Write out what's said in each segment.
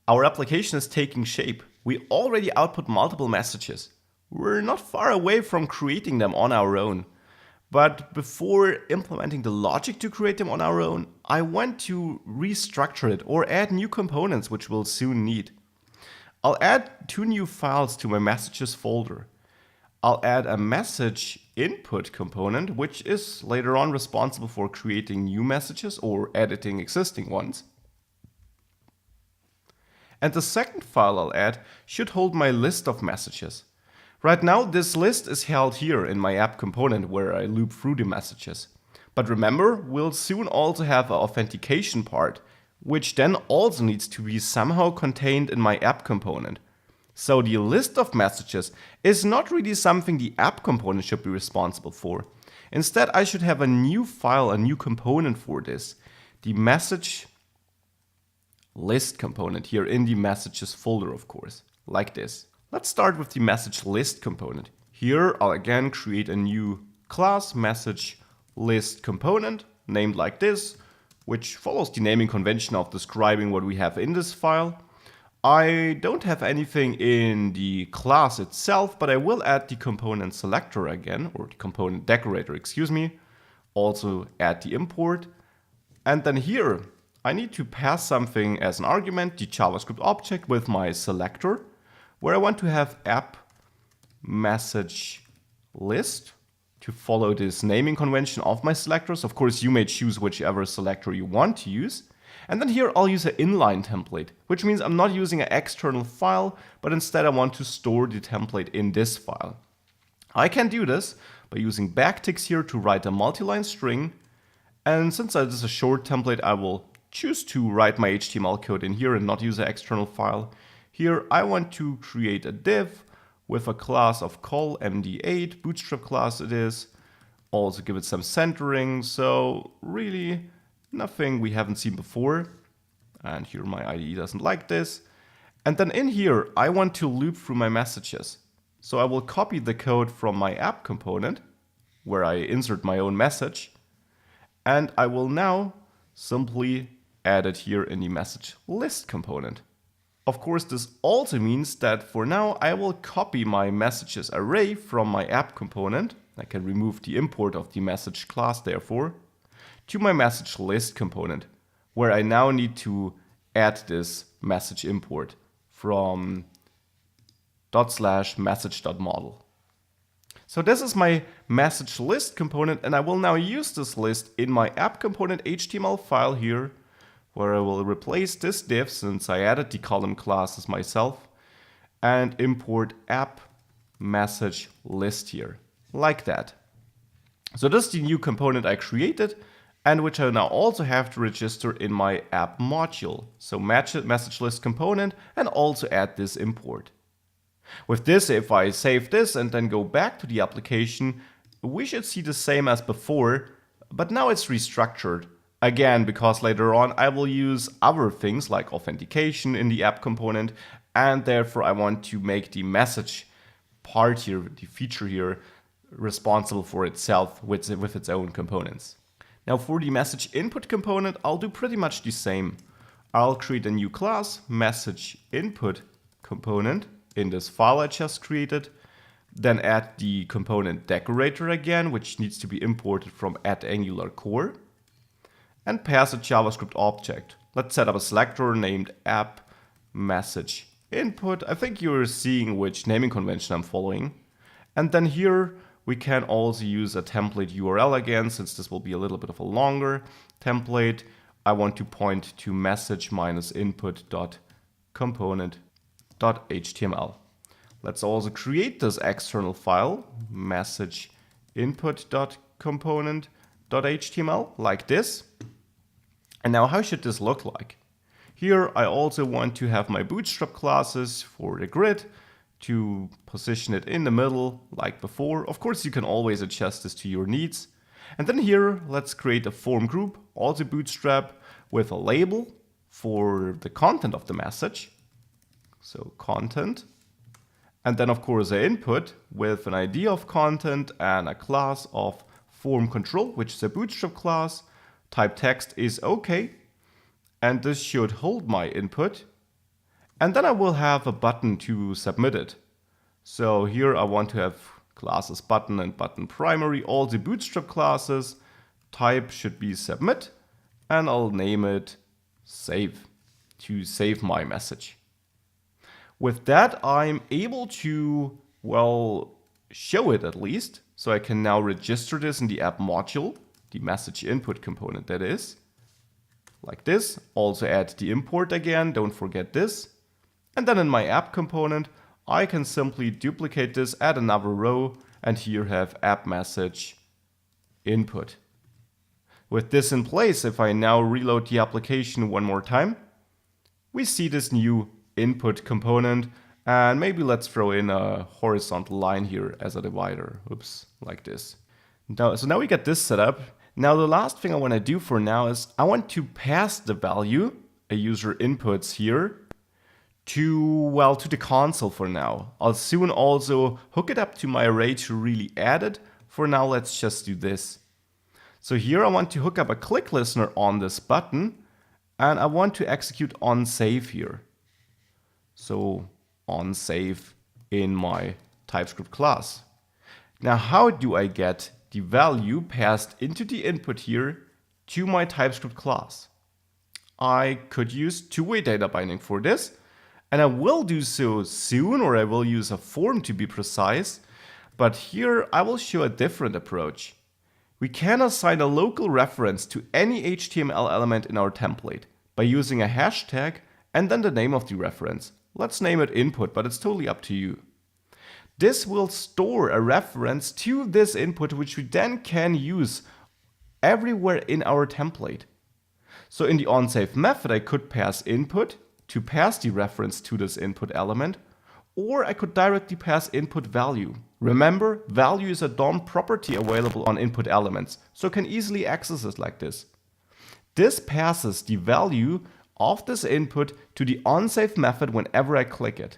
Our application is taking shape. We already output multiple messages. We're not far away from creating them on our own. But before implementing the logic to create them on our own, I want to restructure it or add new components which we'll soon need. I'll add two new files to my messages folder. I'll add a message input component, which is later on responsible for creating new messages or editing existing ones. And the second file I'll add should hold my list of messages. Right now, this list is held here in my app component where I loop through the messages. But remember, we'll soon also have an authentication part, which then also needs to be somehow contained in my app component. So the list of messages is not really something the app component should be responsible for. Instead, I should have a new file, a new component for this. The message list component here in the messages folder, of course, like this. Let's start with the message list component. Here, I'll again create a new class message list component named like this, which follows the naming convention of describing what we have in this file. I don't have anything in the class itself, but I will add the component selector again, or the component decorator, excuse me. Also add the import. And then here, I need to pass something as an argument, the JavaScript object with my selector, where I want to have app message list to follow this naming convention of my selectors. Of course, you may choose whichever selector you want to use. And then here I'll use an inline template, which means I'm not using an external file, but instead I want to store the template in this file. I can do this by using backticks here to write a multi-line string. And since this is a short template, I will choose to write my HTML code in here and not use an external file. Here I want to create a div with a class of col md8, bootstrap class it is. Also give it some centering, so really nothing we haven't seen before. And here my IDE doesn't like this. And then in here I want to loop through my messages. So I will copy the code from my app component, where I insert my own message. And I will now simply add it here in the message list component. Of course, this also means that for now I will copy my messages array from my app component. I can remove the import of the message class therefore, to my message list component, where I now need to add this message import from /message.model. So this is my message list component, and I will now use this list in my app component HTML file here, where I will replace this div since I added the column classes myself, and import app message list here, like that. So this is the new component I created, and which I now also have to register in my app module. So match it, message list component, and also add this import. With this, if I save this and then go back to the application, we should see the same as before, but now it's restructured. Again, because later on I will use other things like authentication in the app component, and therefore I want to make the message part here, the feature here, responsible for itself with its own components. Now for the message input component, I'll do pretty much the same. I'll create a new class, message input component, in this file I just created, then add the component decorator again, which needs to be imported from @AngularCore, and pass a JavaScript object. Let's set up a selector named app message input. I think you're seeing which naming convention I'm following. And then here we can also use a template URL again, since this will be a little bit of a longer template. I want to point to message-input.component.html. Let's also create this external file, message input.component.html, like this. And now how should this look like? Here I also want to have my bootstrap classes for the grid, to position it in the middle like before. Of course, you can always adjust this to your needs. And then here, let's create a form group, also bootstrap, with a label for the content of the message. So content. And then of course an input with an ID of content and a class of form control, which is a bootstrap class. Type text is okay. And this should hold my input. And then I will have a button to submit it. So here I want to have classes button and button primary, all the Bootstrap classes. Type should be submit, and I'll name it save to save my message. With that, I'm able to, well, show it at least. So I can now register this in the app module, the message input component that is, like this. Also add the import again, don't forget this. And then in my app component, I can simply duplicate this, add another row, and here have app message input. With this in place, if I now reload the application one more time, we see this new input component, and maybe let's throw in a horizontal line here as a divider. Oops, like this. So now we get this set up. Now the last thing I want to do for now is I want to pass the value a user inputs here to the console for now. I'll soon also hook it up to my array to really add it. For now, let's just do this. So here I want to hook up a click listener on this button, and I want to execute onSave here. So onSave in my TypeScript class. Now how do I get the value passed into the input here to my TypeScript class? I could use two-way data binding for this, and I will do so soon, or I will use a form to be precise. But here I will show a different approach. We can assign a local reference to any HTML element in our template by using a hashtag and then the name of the reference. Let's name it input, but it's totally up to you. This will store a reference to this input, which we then can use everywhere in our template. So in the onSave method, I could pass input to pass the reference to this input element, or I could directly pass input value. Remember, value is a DOM property available on input elements, so I can easily access it like this. This passes the value of this input to the onSave method whenever I click it.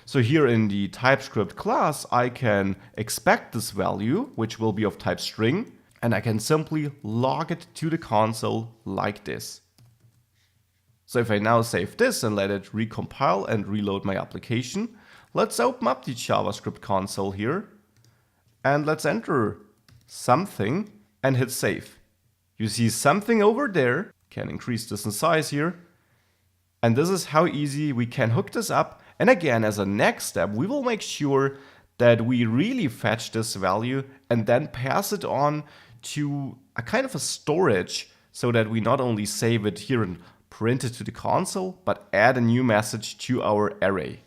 So here in the TypeScript class, I can expect this value, which will be of type string, and I can simply log it to the console like this. So if I now save this and let it recompile and reload my application, let's open up the JavaScript console here, and let's enter something and hit save. You see something over there, can increase this in size here, and this is how easy we can hook this up. And again, as a next step, we will make sure that we really fetch this value and then pass it on to a kind of a storage, so that we not only save it here and print it to the console, but add a new message to our array.